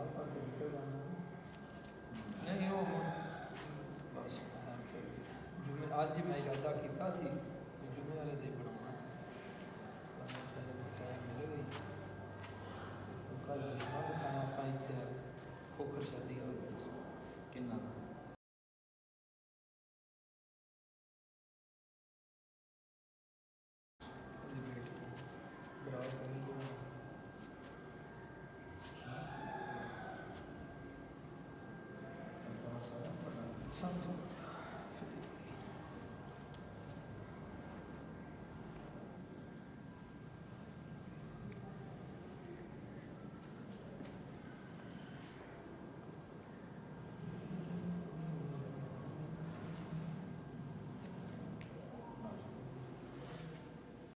ਆਪਾਂ ਕੇ ਨਿਕਲ ਜਾਣਾ ਨਹੀਂ ਉਹ ਬਸ ਜੁਮੇ ਅੱਜ ਹੀ ਮੈਂ ਇਰਾਦਾ ਕੀਤਾ ਸੀ ਕਿ ਜੁਮੇ ਵਾਲੇ ਦਿਨ ਬਣਾਉਣਾ ਮਿਲ ਗਈ ਕੱਲ ਖਾਣਾ ਆਪਾਂ ਇੱਥੇ ਖੋਖਰ ਸ਼ਾਦੀ ਹੋ ਗਈ ਕਿੰਨਾ Something.